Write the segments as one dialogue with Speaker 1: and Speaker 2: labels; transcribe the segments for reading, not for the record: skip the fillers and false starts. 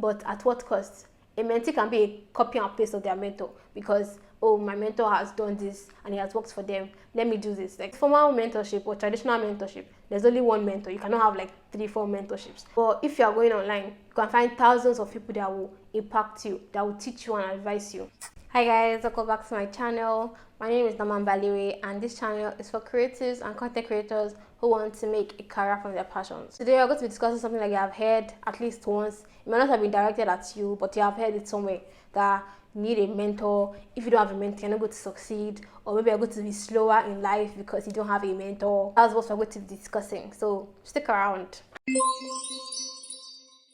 Speaker 1: but at what cost? A mentee can be a copy and paste of their mentor because, oh, my mentor has done this and it has worked for them, let me do this. Like formal mentorship or traditional mentorship, there's only one mentor. You cannot have like 3-4 mentorships. But if you are going online, you can find thousands of people that will impact you, that will teach you and advise you. Hi guys, welcome back to my channel. My name is Naman Baliwe, and this channel is for creatives and content creators who want to make a career from their passions. Today we're going to be discussing something that you have heard at least once. It might not have been directed at you, but you have heard it somewhere, that you need a mentor. If you don't have a mentor, you're not going to succeed, or maybe you're going to be slower in life because you don't have a mentor. That's what we're going to be discussing, so stick around.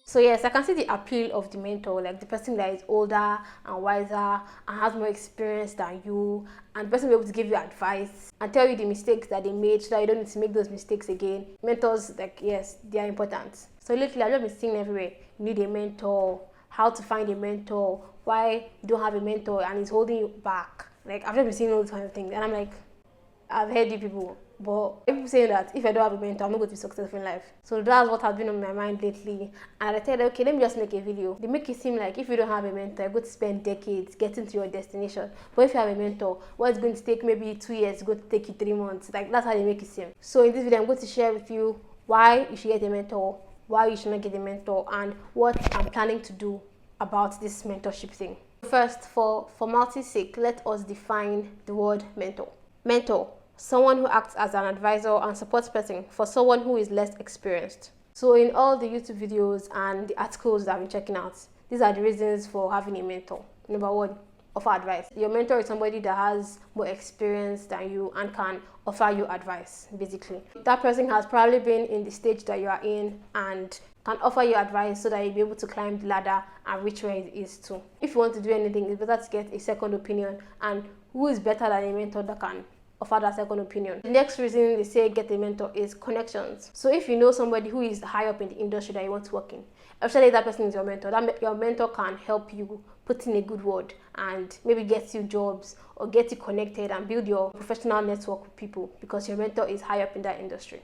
Speaker 1: So yes, I can see the appeal of the mentor, like the person that is older and wiser and has more experience than you, and the person will be able to give you advice and tell you the mistakes that they made so that you don't need to make those mistakes again. Mentors, like, yes, they are important. So lately I've just been seeing everywhere, you need a mentor, how to find a mentor, why you don't have a mentor and it's holding you back. Like, I've just been seeing all these kind of things, and I'm like, I've heard you people, but people saying that if I don't have a mentor, I'm not going to be successful in life. So that's what has been on my mind lately. And I said, okay, let me just make a video. They make it seem like if you don't have a mentor, you're going to spend decades getting to your destination. But if you have a mentor, what's going to take maybe 2 years is going to take you 3 months. Like, that's how they make it seem. So in this video, I'm going to share with you why you should get a mentor, why you should not get a mentor, and what I'm planning to do about this mentorship thing. First, for formality's sake, let us define the word mentor. Mentor: someone who acts as an advisor and support person for someone who is less experienced. So in all the YouTube videos and the articles that I've been checking out, these are the reasons for having a mentor. Number one, offer advice. Your mentor is somebody that has more experience than you and can offer you advice, basically. That person has probably been in the stage that you are in and can offer you advice so that you'll be able to climb the ladder and reach where it is too. If you want to do anything, it's better to get a second opinion, and who is better than a mentor that can offer that second opinion? The next reason they say get a mentor is connections. So if you know somebody who is high up in the industry that you want to work in, especially if that person is your mentor, your mentor can help you put in a good word and maybe get you jobs or get you connected and build your professional network with people because your mentor is high up in that industry.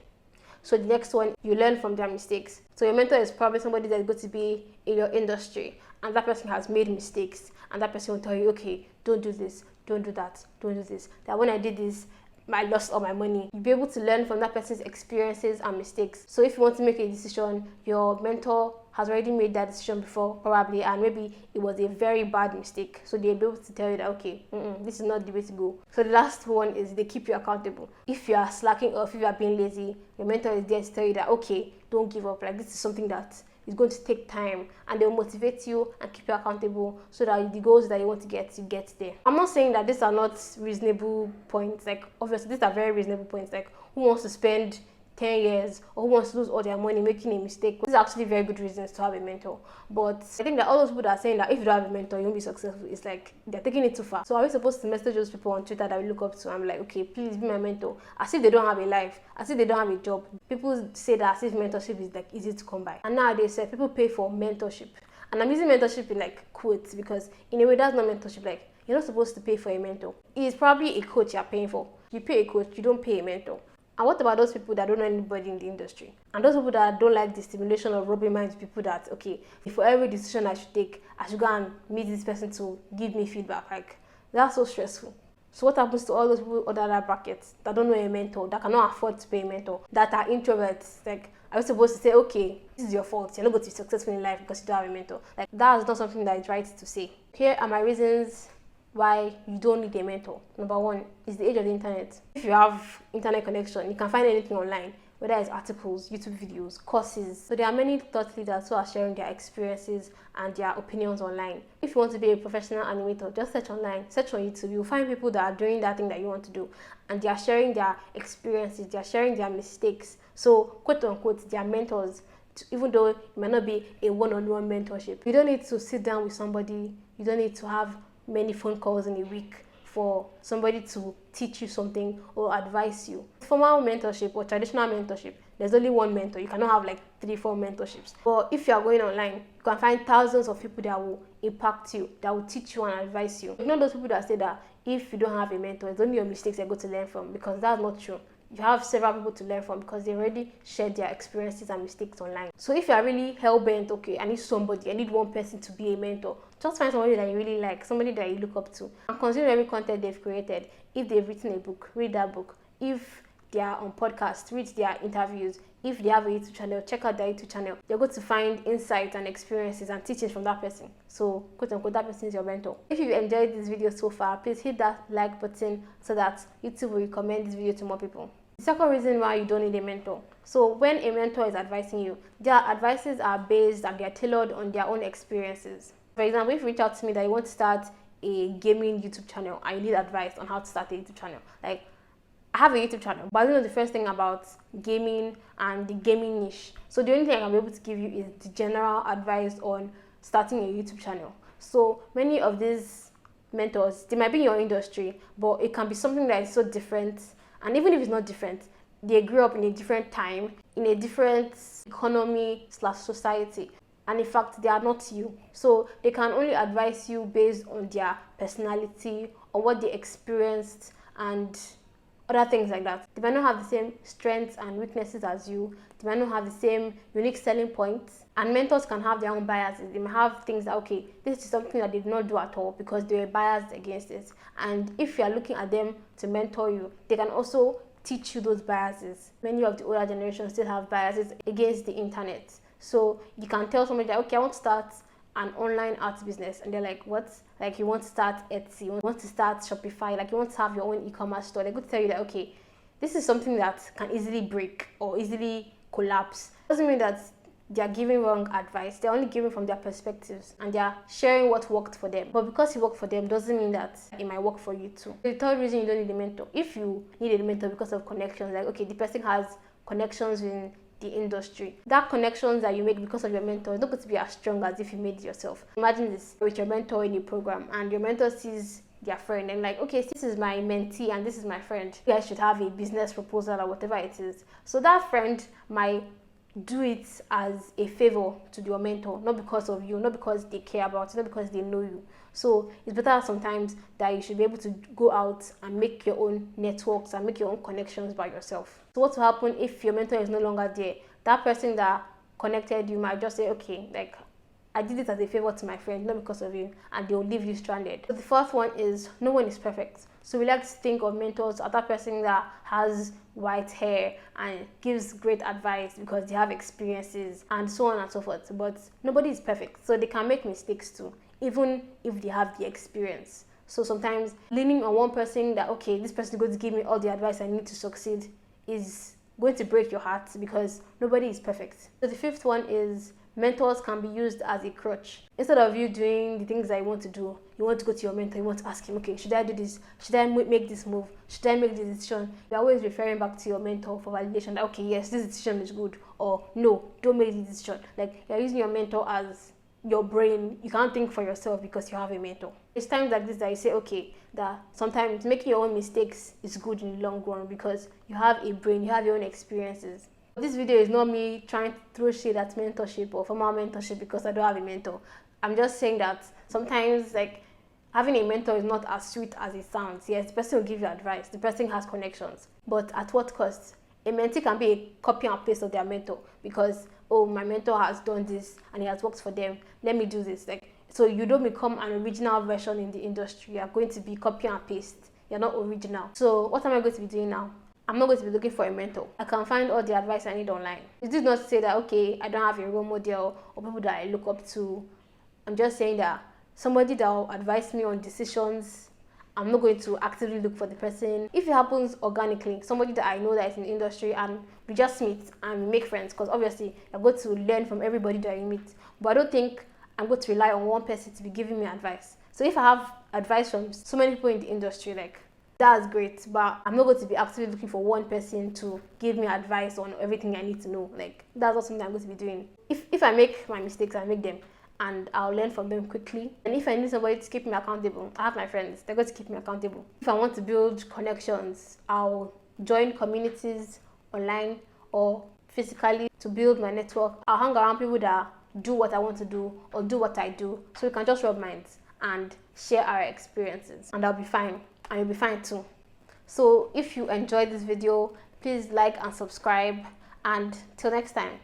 Speaker 1: So the next one, you learn from their mistakes. So your mentor is probably somebody that's going to be in your industry, and that person has made mistakes, and that person will tell you, okay, don't do this, don't do that, don't do this. That when I did this, I lost all my money. You'll be able to learn from that person's experiences and mistakes. So if you want to make a decision, your mentor has already made that decision before, probably, and maybe it was a very bad mistake. So they'll be able to tell you that, okay, this is not the way to go. So the last one is they keep you accountable. If you are slacking off, if you are being lazy, your mentor is there to tell you that, okay, don't give up. Like, this is something that is going to take time, and they'll motivate you and keep you accountable so that the goals that you want to get, you get there. I'm not saying that these are not reasonable points. Like, obviously these are very reasonable points. Like, who wants to spend 10 years or who wants to lose all their money making a mistake? These are actually very good reasons to have a mentor. But I think that all those people that are saying that if you don't have a mentor, you won't be successful, it's like they're taking it too far. So are we supposed to message those people on Twitter that we look up to? I'm like, okay, please be my mentor. As if they don't have a life, as if they don't have a job. People say that as if mentorship is like easy to come by. And nowadays, people pay for mentorship. And I'm using mentorship in like quotes because in a way that's not mentorship. Like, you're not supposed to pay for a mentor. It's probably a coach you're paying for. You pay a coach, you don't pay a mentor. And what about those people that don't know anybody in the industry? And those people that don't like the stimulation of rubbing minds with people that, okay, for every decision I should take, I should go and meet this person to give me feedback. Like, that's so stressful. So what happens to all those people under that bracket that don't know a mentor, that cannot afford to pay a mentor, that are introverts? Like, are we supposed to say, okay, this is your fault, you're not going to be successful in life because you don't have a mentor? Like, that's not something that is right to say. Here are my reasons why you don't need a mentor. Number one is the age of the internet. If you have internet connection, you can find anything online, whether it's articles, YouTube videos, courses. So there are many thought leaders who are sharing their experiences and their opinions online. If you want to be a professional animator, just search online, search on YouTube. You'll find people that are doing that thing that you want to do, and they are sharing their experiences, they are sharing their mistakes. So, quote unquote, they are mentors, even though it might not be a one-on-one mentorship. You don't need to sit down with somebody. You don't need to have many phone calls in a week for somebody to teach you something or advise you. Formal mentorship or traditional mentorship, there's only one mentor. You cannot have like 3-4 mentorships. But if you are going online, you can find thousands of people that will impact you, that will teach you and advise you. You know those people that say that if you don't have a mentor, it's only your mistakes you're going to learn from, because that's not true. you have several people to learn from because they already shared their experiences and mistakes online. So if you are really hell-bent, okay, I need one person to be a mentor, just find somebody that you really like, somebody that you look up to, and consider every content they've created. If they've written a book, read that book. If they are on podcasts, read their interviews. If they have a YouTube channel, check out their YouTube channel. You're going to find insights and experiences and teachings from that person. So, quote unquote, that person is your mentor. If you've enjoyed this video so far, please hit that like button so that YouTube will recommend this video to more people. The second reason why you don't need a mentor. So when a mentor is advising you, their advices are based and they are tailored on their own experiences. For example, if you reach out to me that you want to start a gaming YouTube channel and you need advice on how to start a YouTube channel, like, I have a YouTube channel, but I don't know the first thing about gaming and the gaming niche. So the only thing I can be able to give you is the general advice on starting a YouTube channel. So many of these mentors, they might be in your industry, but it can be something that is so different. And even if it's not different, they grew up in a different time, in a different economy/society. And in fact, they are not you. So they can only advise you based on their personality, on what they experienced, and other things like that. They might not have the same strengths and weaknesses as you. They might not have the same unique selling points. And mentors can have their own biases. They may have things that, okay, this is something that they did not do at all because they were biased against it. And if you are looking at them to mentor you, they can also teach you those biases. Many of the older generations still have biases against the internet. So you can tell somebody that, okay, I want to start an online art business, and they're like, what? Like, you want to start Etsy, you want to start Shopify, like you want to have your own e-commerce store. They're going to tell you that, okay, this is something that can easily break or easily collapse. Doesn't mean that they're giving wrong advice. They're only giving from their perspectives and they're sharing what worked for them. But because it worked for them doesn't mean that it might work for you too. The third reason you don't need a mentor, if you need a mentor because of connections, like, okay, the person has connections in the industry, that connections that you make because of your mentor is not going to be as strong as if you made it yourself. Imagine this with your mentor in a program and your mentor sees their friend and like, okay, this is my mentee and this is my friend, you guys should have a business proposal or whatever it is. So that friend might do it as a favor to your mentor, not because of you, not because they care about you, not because they know you. So it's better sometimes that you should be able to go out and make your own networks and make your own connections by yourself. So what will happen if your mentor is no longer there? That person that connected you might just say, okay, like, I did it as a favor to my friend, not because of you, and they'll leave you stranded. So the fourth one is, no one is perfect. So we like to think of mentors as that person that has white hair and gives great advice because they have experiences and so on and so forth. But nobody is perfect, so they can make mistakes too, even if they have the experience. So sometimes leaning on one person that, okay, this person is going to give me all the advice I need to succeed, is going to break your heart because nobody is perfect. So the fifth one is, mentors can be used as a crutch. Instead of you doing the things that you want to do, you want to go to your mentor, you want to ask him, okay, should I do this? Should I make this move? Should I make this decision? You're always referring back to your mentor for validation that, okay, yes, this decision is good, or no, don't make this decision. Like, you're using your mentor as your brain. You can't think for yourself because you have a mentor. It's times like this that you say, okay, that sometimes making your own mistakes is good in the long run because you have a brain, you have your own experiences. This video is not me trying to throw shade at mentorship or formal mentorship because I don't have a mentor. I'm just saying that sometimes, like, having a mentor is not as sweet as it sounds. Yes, the person will give you advice, the person has connections, but at what cost? A mentee can be a copy and paste of their mentor because, oh, my mentor has done this and it has worked for them, let me do this. Like, so you don't become an original version in the industry. You're going to be copy and paste. You're not original. So what am I going to be doing now? I'm not going to be looking for a mentor. I can find all the advice I need online. It did not say that, okay, I don't have a role model or people that I look up to. I'm just saying that somebody that will advise me on decisions, I'm not going to actively look for the person. If it happens organically, somebody that I know that is in the industry and we just meet and we make friends, because obviously you're going to learn from everybody that you meet. But I don't think I'm going to rely on one person to be giving me advice. So if I have advice from so many people in the industry, like, that's great, but I'm not going to be actively looking for one person to give me advice on everything I need to know. Like, that's not something I'm going to be doing. If I make my mistakes, I make them and I'll learn from them quickly. And if I need somebody to keep me accountable, I have my friends, they're going to keep me accountable. If I want to build connections, I'll join communities online or physically to build my network. I'll hang around people that do what I want to do or do what I do, so we can just rub minds and share our experiences, and I'll be fine. And you'll be fine too. So if you enjoyed this video, Please like and subscribe, and till next time.